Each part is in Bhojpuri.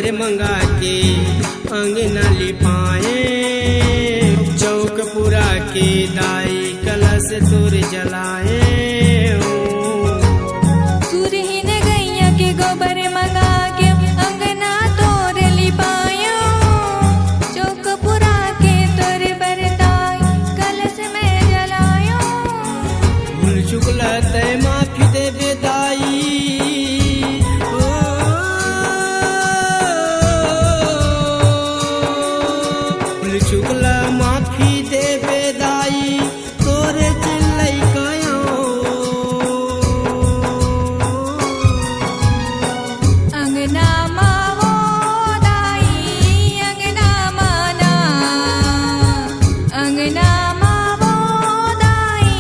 गोबर मंगा के अंगना लिपाए, चौक पुरा के दाई कलश तुर जलाए। सुरहीन गैया के गोबर मंगा के अंगना तोर लिपायो, चौक पुरा के तोर बरताई कलश में जलायो। भूल चुकला तय माफी दे बेदाई, भूल चुकला माफी दे बेदाई तोरे चिल्लई कायो। अंगना मावो दाई अंगना माना, अंगना मावो दाई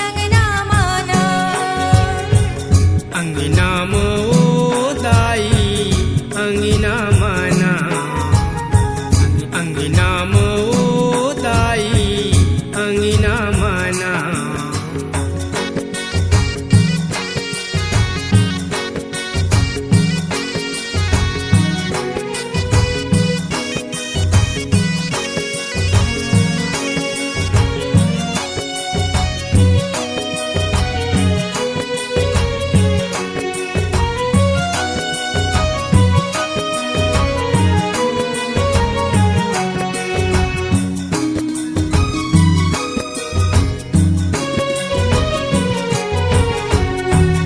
अंगना माना। अंगना मो दाई अंगना माना, अंगना मो दाई अंगना माना।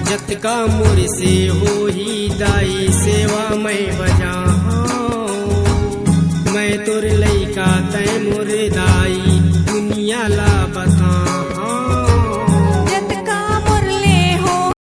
जतका मोर से हो ही दाई सेवा मैं बजा, मैं तोर लइका तय मोर दाई दुनिया ला